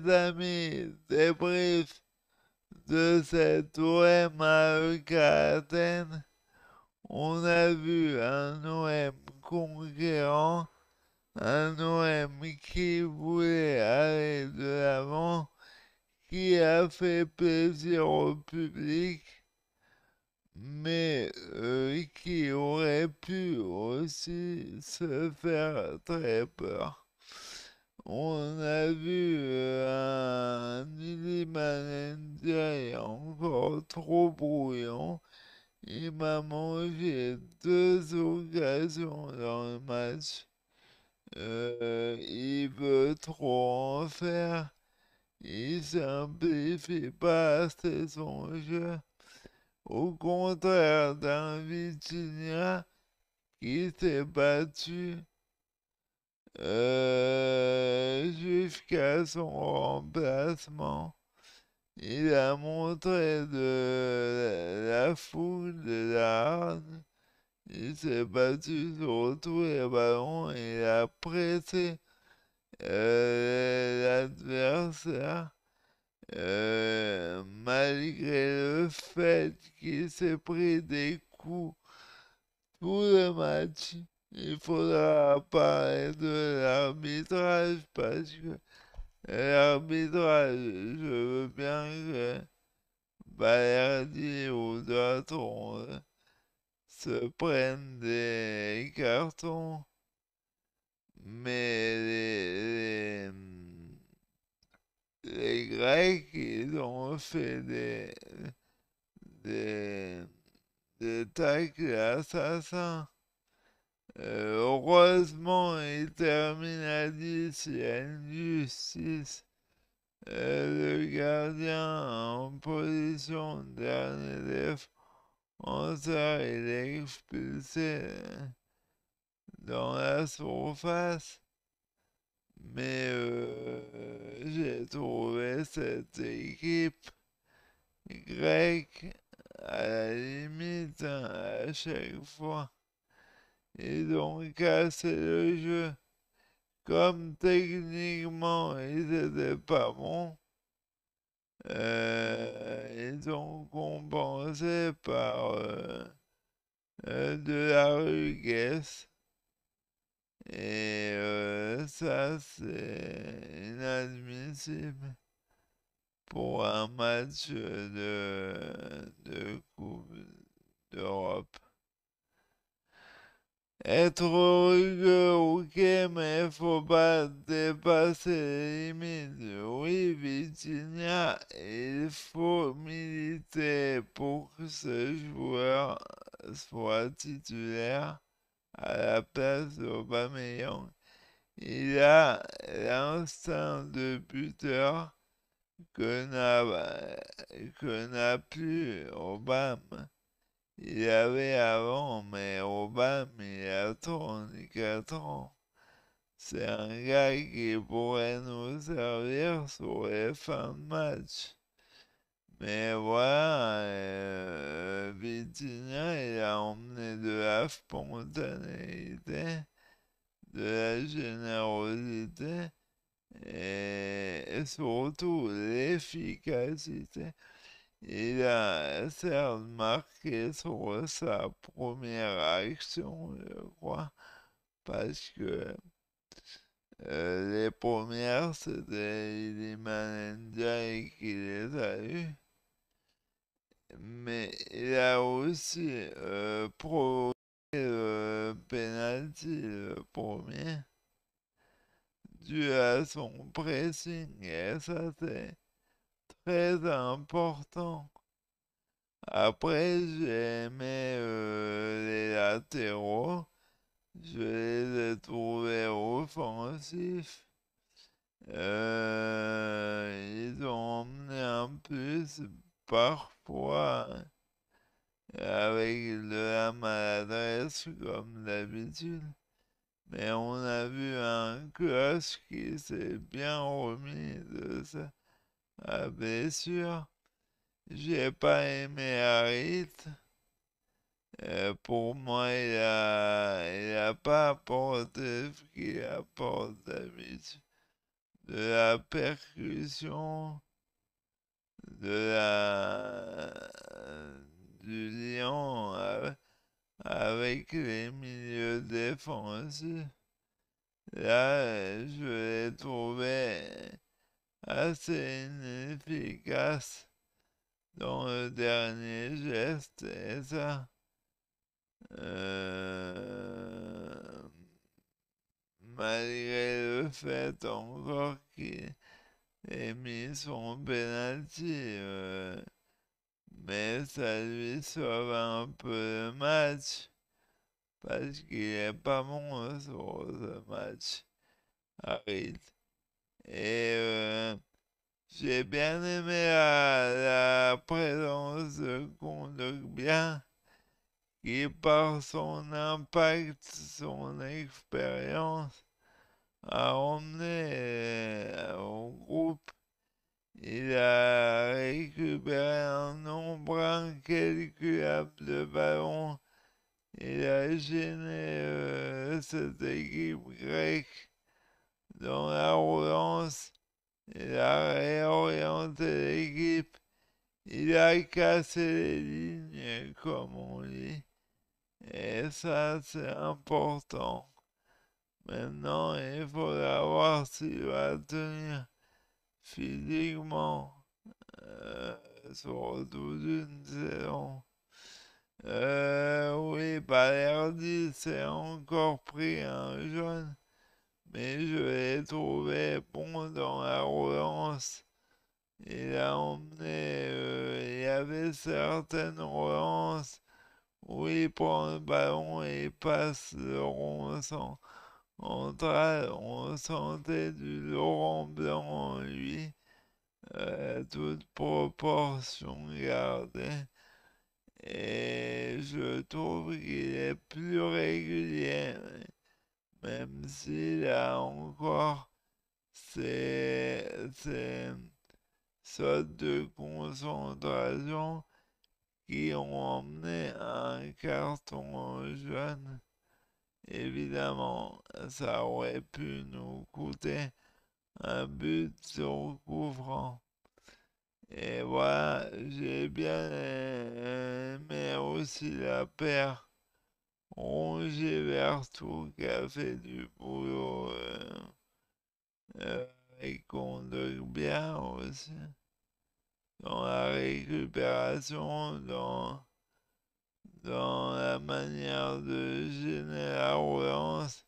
amis, débrief de cette OM AEK Athènes. On a vu un OM conquérant, un OM qui voulait aller de l'avant, qui a fait plaisir au public, mais qui aurait pu aussi se faire très peur. On a vu un Iliman Ndiaye encore trop brouillon. Il m'a mangé deux occasions dans le match. Il veut trop en faire. Il simplifie pas assez son jeu. Au contraire d'un Vitinha qui s'est battu jusqu'à son remplacement. Il a montré de la foule, de la hargne. Il s'est battu sur tous les ballons. Il a pressé l'adversaire. Malgré le fait qu'il s'est pris des coups tout le match. Il faudra parler de l'arbitrage parce que l'arbitrage, je veux bien que Balerdi ou d'autres se prennent des cartons, mais les Grecs, ils ont fait des, des tacles assassins. Heureusement, il termine à 10, il y a une justice. Le gardien en position de dernier défenseur, il est expulsé dans la surface. Mais j'ai trouvé cette équipe grecque à la limite à chaque fois. Ils ont cassé le jeu. Comme techniquement ils étaient pas bons, ils ont compensé par de la rudesse. Et ça, c'est inadmissible pour un match de Coupe d'Europe. Être rugueux, ok, mais il faut pas dépasser les limites. Oui, Vitinha, il faut militer pour que ce joueur soit titulaire à la place d'Aubameyang. Il a l'instinct de buteur que n'a plus Aubame. Il y avait avant, mais Obama, il a 34 ans. C'est un gars qui pourrait nous servir sur les fins de match. Mais voilà, Vitinha, il a emmené de la spontanéité, de la générosité et surtout l'efficacité. Il a certes marqué sur sa première action, je crois, parce que les premières, c'était Iliman Ndiaye qui les a eues. Mais il a aussi provoqué le penalty, le premier, dû à son pressing, et ça c'est très important. Après, j'ai aimé les latéraux. Je les ai trouvés offensifs. Ils ont emmené un plus parfois avec de la maladresse comme d'habitude. Mais on a vu un Kroos qui s'est bien remis de sa blessure. J'ai pas aimé Harit. Pour moi, il a pas apporté ce qu'il apporte d'habitude. de la percussion, de la du lien avec les milieux défensifs. Là, je l'ai trouvé assez inefficace dans le dernier geste, et ça, euh, malgré le fait encore qu'il ait mis son penalty, mais ça lui sauve un peu le match, parce qu'il est pas bon sur ce match, Harit. Et j'ai bien aimé la présence de Kondogbia qui, par son impact, son expérience, a emmené au groupe. Il a récupéré un nombre incalculable de ballons. Il a gêné cette équipe grecque dans la relance. Il a réorienté l'équipe. Il a cassé les lignes, comme on dit. Et ça, c'est important. Maintenant, il faudra voir s'il va tenir physiquement, sur toute une saison. Oui, Balerdi s'est encore pris un jeune, mais je l'ai trouvé bon dans la relance. Il a emmené, il y avait certaines relances où il prend le ballon et il passe le rond central. On sentait du Laurent Blanc en lui, toute proportion gardée. Et je trouve qu'il est plus régulier, même s'il a encore ses sautes de concentration qui ont emmené à un carton jaune. Évidemment, ça aurait pu nous coûter un but sur coup franc. Et voilà, j'ai bien aimé aussi la paire Rongier-Vertou qui a fait du boulot avec Kondogbia aussi. Dans la récupération, dans la manière de gêner la relance,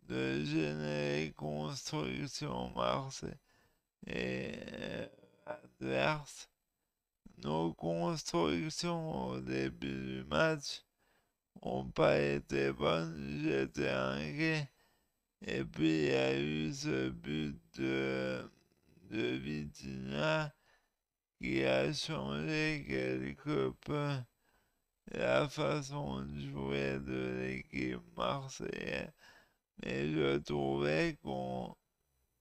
de gêner les constructions marseillaises et adverses. Nos constructions au début du match n'ont pas été bonnes, j'étais inquiet. Et puis il y a eu ce but de Vitinha qui a changé quelque peu la façon de jouer de l'équipe marseillaise. Mais je trouvais qu'on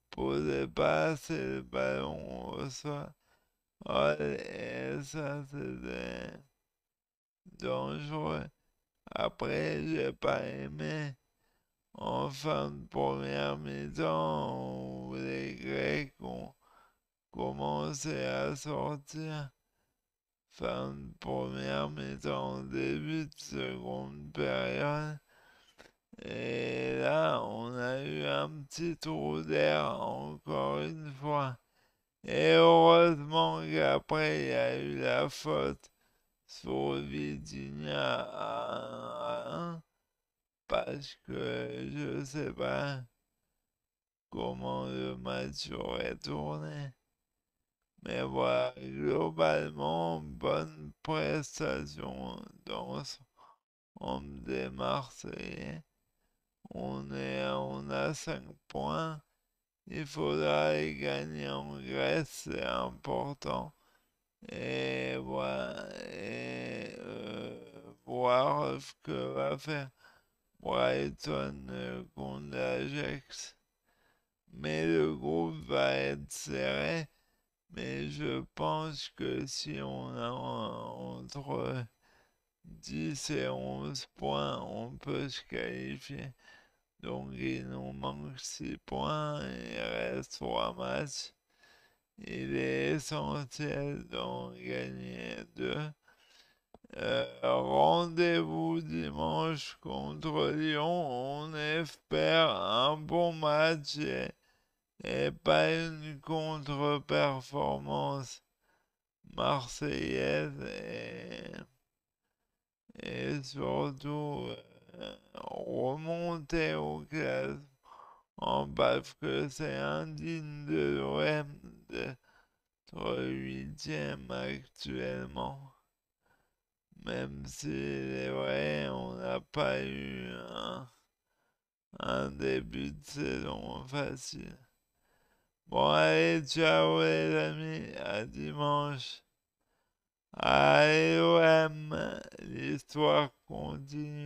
posait pas assez le ballon au sol. Oh, et ça, c'était dangereux. Après, j'ai pas aimé en fin de première mi-temps où les Grecs ont commencé à sortir. Fin de première mi-temps, début de seconde période. Et là, on a eu un petit trou d'air encore une fois. Et heureusement qu'après, il y a eu la faute sur Vitinha à 1, parce que je sais pas comment le match aurait tourné. Mais voilà, globalement, bonne prestation dans l'ensemble des Marseillais. On a 5 points. Il faudra les gagner en Grèce, c'est important. Et voilà, et voir ce que va faire Brighton contre l'Ajax. Mais le groupe va être serré. Mais je pense que si on a entre 10 et 11 points, on peut se qualifier. Donc il nous manque 6 points, il reste 3 matchs. Il est essentiel d'en gagner 2. Rendez-vous dimanche contre Lyon. On espère un bon match et pas une contre-performance marseillaise et surtout remonter au classement parce que c'est indigne de l'OM d'être huitième actuellement. Même si c'est vrai, on n'a pas eu un début de saison facile. Bon, allez, ciao les amis, à dimanche. Allez, OM, l'histoire continue.